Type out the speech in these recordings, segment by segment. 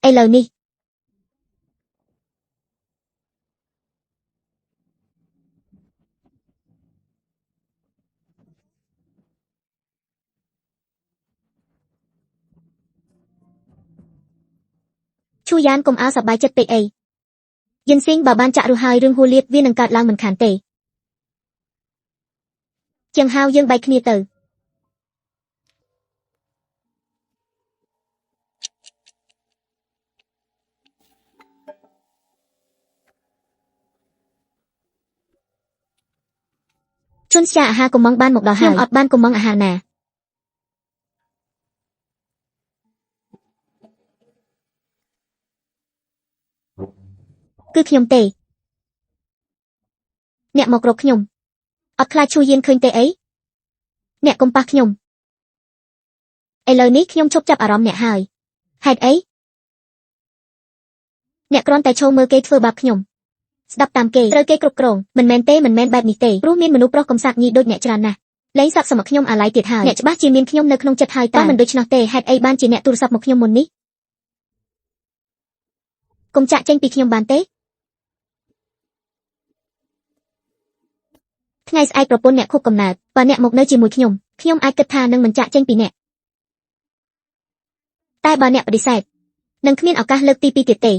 ឥឡូវនេះឈូយ៉ានកុំអើសប្បាយចិត្តពេកអីយិនស៊ីងបើបានចាក់រួចហើយរឿងហួលៀតវានឹងកើតឡើងមិនខានទេជាងហៅយើងបែកគ្នាទៅជន់ស្យាអាហារកុំងបានមកដល់ហើយខ្ញុំអត់បានកុំងអាហារណាគឺខ្ញុំទេអ្នកមករកខ្ញុំអត់ខ្លាចឈូយានឃើញទេអីអ្នកកុំប៉ះខ្ញុំឥឡូវនេះខ្ញុំឈប់ចាប់អារម្មណ៍អ្នកហើយហេតុអីអ្នកគ្រាន់តែឈរមើលគេធ្វើបាបខ្ញុំស្ដាប់តាមគេត្រូវគេគ្រប់គ្រងមិនមែនបែបនេះទេព្រោះមានមនុស្សប្រុសកំសាកញីដូចអ្នកច្រើនណាស់លែងស័ក្តិសមខ្ញុំអាឡ័យទៀតហើយអ្នកច្បាស់ជាមានខ្ញុំនៅក្នុងចិត្តហើយតែមិនដូច្នោះទេហេតុអីបានជាអ្នកទូរស័ព្ទមកខ្ញុំមុននេះកុំចាក់ចេញពីខ្ញុំបានទេថ្ងៃស្អែកប្រពន្ធអ្នកខុបកំណើតបើអ្នកមកនៅជាមួយខ្ញុំអាចគិតថានឹងមិនចាក់ចេញពីអ្នកតែបើអ្នកបដិសេធនឹងគ្មានឱកាសលើកទី2ទៀតទេ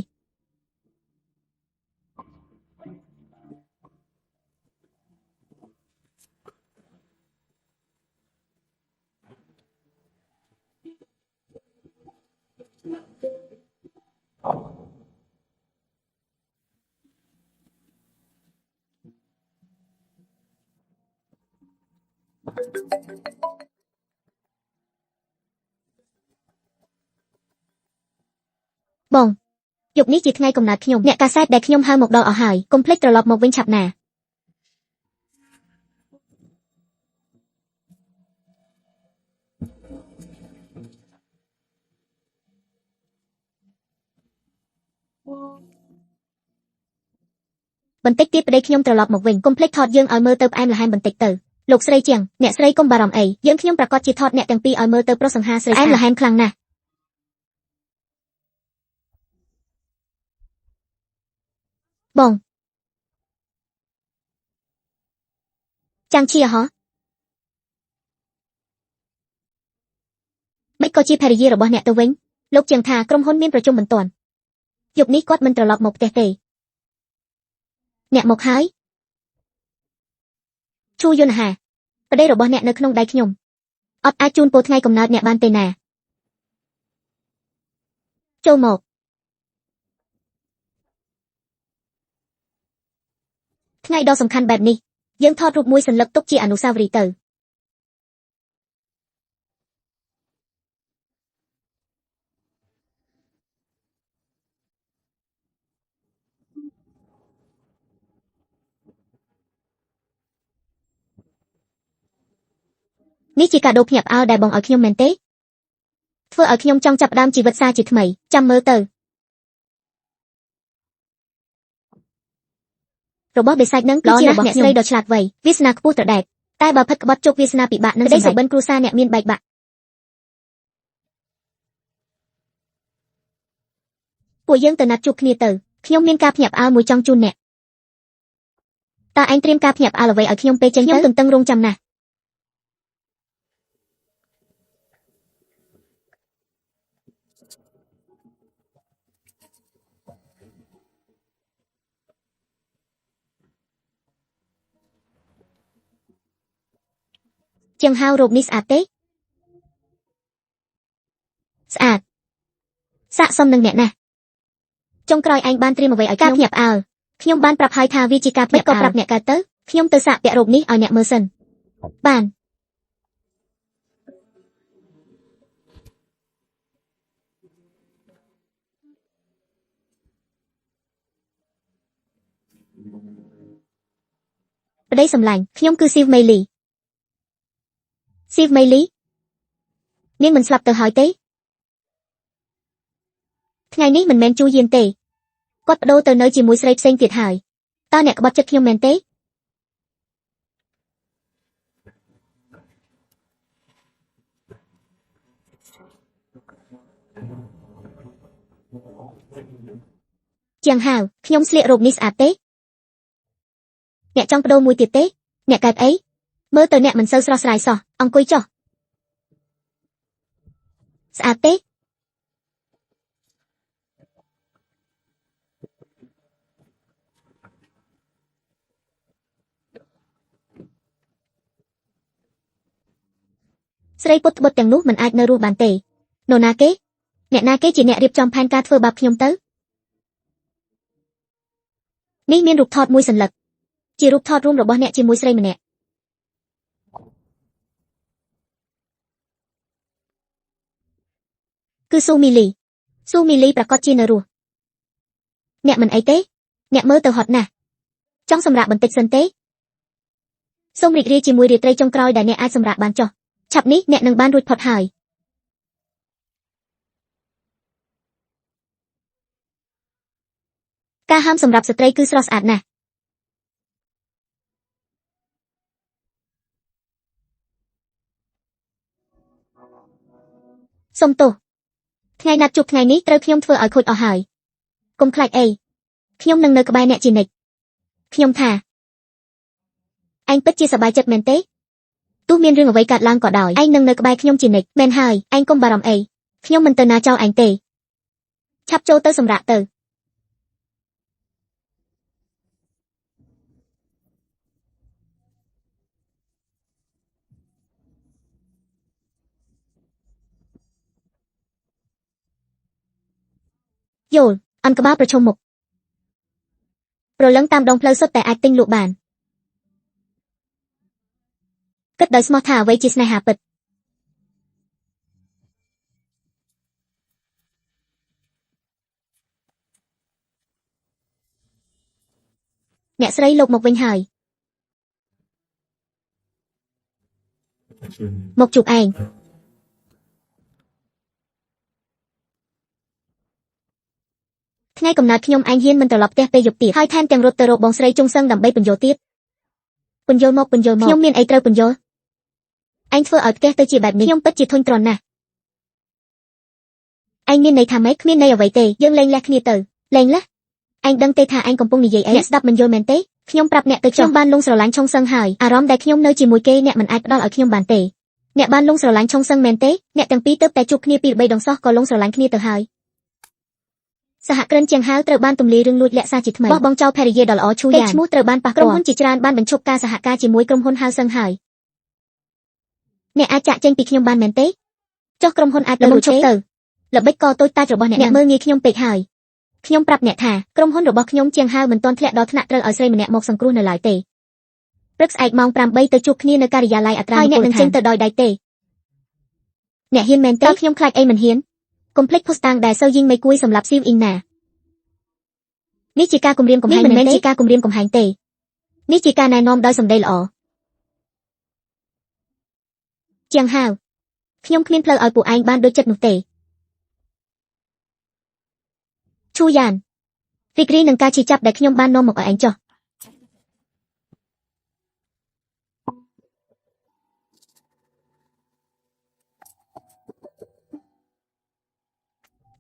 បងយប់នេះជាថ្ងៃកំណើតខ្ញុំអ្នកកាសែតដែលខ្ញុំហៅមកដល់អស់ហើយកុំភ្លេចត្រឡប់មកវិញឆាប់ណាបន្តិចទៀតប្តីខ្ញុំត្រឡប់មកវិញកុំភ្លេចថតយើងឲ្យមើលទៅផ្អែមល្ហែមបន្តិចទៅលោកស្រីជាងអ្នកស្រីកុំបារម្ភអីយើងខ្ញុំប្រកាសជាថតអ្នកទាំងពីរឲ្យមើលទៅប្រុសសង្ហាស្រីផ្អែមល្ហែមខ្លាំងណាស់បងចាំងឈីហ៎មិនក៏ជាភរិយារបស់អ្នកទៅវិញលោកជាងថាក្រុមហ៊ុនមានប្រជុំបន្ទាន់យប់នេះគាត់មិនត្រឡប់មកផ្ទះទេអ្នកមកហើយឈូយន្តហាប្តីរបស់អ្នកនៅក្នុងដៃខ្ញុំអត់អាចជូនពរថ្ងៃកំណើតអ្នកបានទេណាចូលមកថ្ងៃដ៏សំខាន់បែបនេះយើងថតរូបមួយសន្លឹកទុកជាអនុស្សាវរីយ៍ទៅនេះជាកាដូភ្ញាក់ផ្អើលដែលបងឲ្យខ្ញុំមែនទេធ្វើឲ្យខ្ញុំចង់ចាប់ផ្ដើមជីវិតសារជាថ្មីចាំមើលទៅរបស់បេសាចនឹងគឺជារបស់អ្នកស្រីដ៏ឆ្លាតវៃវាសនាខ្ពស់ត្រដែតតែបើផិតក្បត់ជោគវាសនាពិបាកនឹងសម្រេចសុបិនគ្រួសារអ្នកមានបែកបាក់ពួកយើងទៅណាត់ជួបគ្នាទៅខ្ញុំមានការភ្ញាក់ផ្អើលមួយចង់ជូនអ្នកតើឯងត្រៀមការភ្ញាក់ផ្អើលអ្វីឲ្យខ្ញុំពេលចេញទៅខ្ញុំទន្ទឹងរង់ចាំណាស់ជាងហៅរូបនេះស្អាតទេស្អាតស័ក្តិសមនឹងអ្នកណាស់ចុងក្រោយឯងបានត្រៀមអ្វីឲ្យការភ្ញាក់ផ្អើលខ្ញុំបានប្រាប់ហើយថាវាជាការភ្ញាក់ផ្អើលក៏ប្រាប់អ្នកកើតទៅខ្ញុំទៅសាកពាក់រូបនេះឲ្យអ្នកមើលសិនបានប្តីសម្លាញ់ខ្ញុំគឺស៊ីវមេលីស៊ីវមេលីនាងមិនស្លាប់ទៅហើយទេថ្ងៃនេះមិនមែនជូយានទេគាត់បដូរទៅនៅជាមួយស្រីផ្សេងទៀតហើយតើអ្នកក្បត់ចិត្តខ្ញុំមែនទេ ជាងហាវខ្ញុំស្លៀករូបនេះស្អាតទេអ្នកចង់បដូរមួយទៀតទេអ្នកកើតអីមើលទៅអ្នកមិនសូវស្រស់ស្រាយសោះអង្គុយចុះស្អាតទេស្រីពុតត្បុតទាំងនោះមិនអាចនៅរស់បានទេនរណាគេអ្នកណាគេជាអ្នករៀបចំផែនការធ្វើបាបខ្ញុំទៅនេះមានរូបថតមួយសន្លឹកជារូបថតរួមរបស់អ្នកជាមួយស្រីម្នាក់គឺស៊ូមីលីប្រកាសជានៅរស់អ្នកមិនអីទេអ្នកមើលទៅហត់ណាស់ចង់សម្រាកបន្តិចសិនទេសូមរីករាយជាមួយរាត្រីចុងក្រោយដែលអ្នកអាចសម្រាកបានចុះឆាប់នេះអ្នកនឹងបានរួចផុតហើយការហាមសម្រាប់ស្ត្រីគឺស្រស់ស្អាតណាស់សុំទោសថ្ងៃណាត់ជួបថ្ងៃនេះត្រូវខ្ញុំធ្វើឲ្យខូចអស់ហើយកុំខ្លាចអីខ្ញុំនឹងនៅក្បែរអ្នកជានិច្ចខ្ញុំថាឯងពិតជាសប្បាយចិត្តមែនទេទោះមានរឿងអ្វីកើតឡើងក៏ដោយឯងនឹងនៅក្បែរខ្ញុំជានិច្ចមែនហើយឯងកុំបារម្ភអីខ្ញុំមិនទៅណាចោលឯងទេឆាប់ចូលទៅសម្រាកទៅយល់អន់ក្បាលប្រឈមមុខប្រឡឹងតាមដងផ្លូវសុទ្ធតែអាចទិញលក់បានគិតដោយស្មោះថាអ្វីជាស្នេហាពិតអ្នកស្រីលោកមកវិញហើយមកជួបឯងថ្ងៃកំណើតខ្ញុំឯងហ៊ានមិនត្រឡប់ផ្ទះពេលយប់ទៀតហើយថែមទាំងរត់ទៅរកបងស្រីជុងសឹងដើម្បីពន្យល់ទៀតពន្យល់មកខ្ញុំមានអីត្រូវពន្យល់ឯងធ្វើឲ្យផ្ទះទៅជាបែបនេះខ្ញុំពិតជាធុញទ្រាន់ណាស់ឯងមានន័យថាម៉េចគ្មានន័យអ្វីទេយើងលែងលះគ្នាទៅលែងលះឯងដឹងទេថាឯងកំពុងនិយាយអីអ្នកស្ដាប់មិនយល់មែនទេខ្ញុំប្រាប់អ្នកទៅចុះបានលងស្រឡាញ់ឆុងសឹងហើយអារម្មណ៍ដែលខ្ញុំនៅជាមួយគេអ្នកមិនអាចផ្ដល់ឲ្យខ្ញុំបានទេអ្នកបានលងស្រឡាញ់ឆុងសឹងមែនទេអ្នកទាំងពីរទើបតែជួបគ្នាពីរបីដងសោះក៏លងស្រឡាញ់គ្នាទៅហើយសហគ្រិនជាងហាវត្រូវបានទម្លាយរឿងលួចលាក់សារជាថ្មីបោះបង់ចោលភរិយាដ៏ល្អឈូយ៉ានឈ្មោះត្រូវបានប៉ះពាល់ក្រុមហ៊ុនជាច្រើនបានបញ្ឈប់ការសហការជាមួយក្រុមហ៊ុនហាវសឹងហើយអ្នកអាចចាក់ចេញពីខ្ញុំបានមែនទេចុះក្រុមហ៊ុនអាចលំឈប់ទៅល្បិចកតូចតាចរបស់អ្នកមើលងាយខ្ញុំពេកហើយខ្ញុំប្រាប់អ្នកថាក្រុមហ៊ុនរបស់ខ្ញុំជាងហាវមិនទាន់ធ្លាក់ដល់ថ្នាក់ត្រូវឲ្យស្រីម្នាក់មកសង្គ្រោះនៅឡើយទេព្រឹកស្អែកម៉ោង 8 ទៅជួបគ្នានៅការិយាល័យអត្រាហើយអ្នកនឹងចេញទៅដោយដៃទេអ្នកហ៊ានមែនទេខ្ញុំខ្លាចអីមិនហ៊ានកុំភ្លេចភស្តុតាងដែលសូវយីងមេគួយសម្រាប់ស៊ីវអ៊ីងណានេះជាការគំរាមកំហែងមិនមែនជាការគំរាមកំហែងទេនេះជាការណែនាំដោយសម្ដីល្អជាងហាវខ្ញុំគ្មានផ្លូវឲ្យពួកឯងបានដូចចិត្តនោះទេឈូយ៉ានរីករាយនឹងការជិះចាប់ដែលខ្ញុំបាននាំមកឲ្យឯងចុះ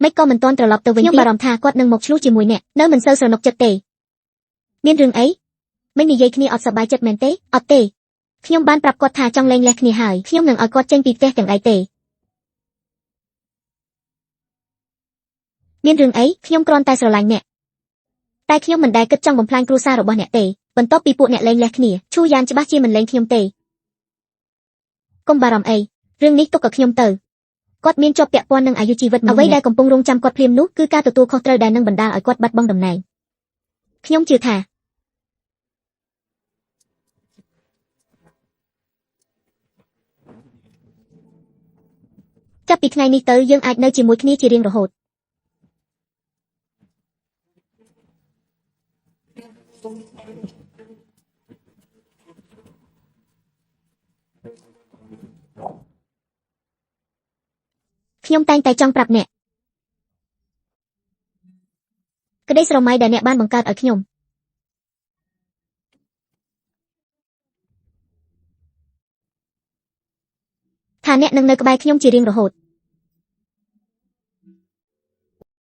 មិនក៏មិនទាន់ត្រឡប់ទៅវិញខ្ញុំបារម្ភថាគាត់នឹងមកឆ្លោះជាមួយអ្នកនៅមិនសូវស្រណុកចិត្តទេមានរឿងអីមិននិយាយគ្នាអត់សប្បាយចិត្តមែនទេអត់ទេខ្ញុំបានប្រាប់គាត់ថាចង់លែងលះគ្នាហើយខ្ញុំនឹងឲ្យគាត់ចេញពីផ្ទះទាំងដៃទេមានរឿងអីខ្ញុំគ្រាន់តែស្រឡាញ់អ្នកតែខ្ញុំមិនដែលគិតចង់បំផ្លាញគ្រួសាររបស់អ្នកទេបន្ទាប់ពីពួកអ្នកលែងលះគ្នាឈូយ៉ានច្បាស់ជាមិនលែងខ្ញុំទេកុំបារម្ភអីរឿងនេះទុកឲ្យខ្ញុំទៅគាត់មានជាប់ពាក់ព័ន្ធនឹងអាយុជីវិតអ្វីដែលកំពុងរងចាំគាត់ភ្លាមនោះគឺការទទួលខុសត្រូវដែលនឹងបណ្ដាលឲ្យគាត់បាត់បង់តំណែងខ្ញុំជឿថាចាប់ពីថ្ងៃនេះទៅយើងអាចនៅជាមួយគ្នាជារៀងរហូតខ្ញុំតែងតែចង់ប្រាប់អ្នកក្តីស្រមៃដែលអ្នកបានបង្កើតឲ្យខ្ញុំថាអ្នកនឹងនៅក្បែរខ្ញុំជារៀងរហូត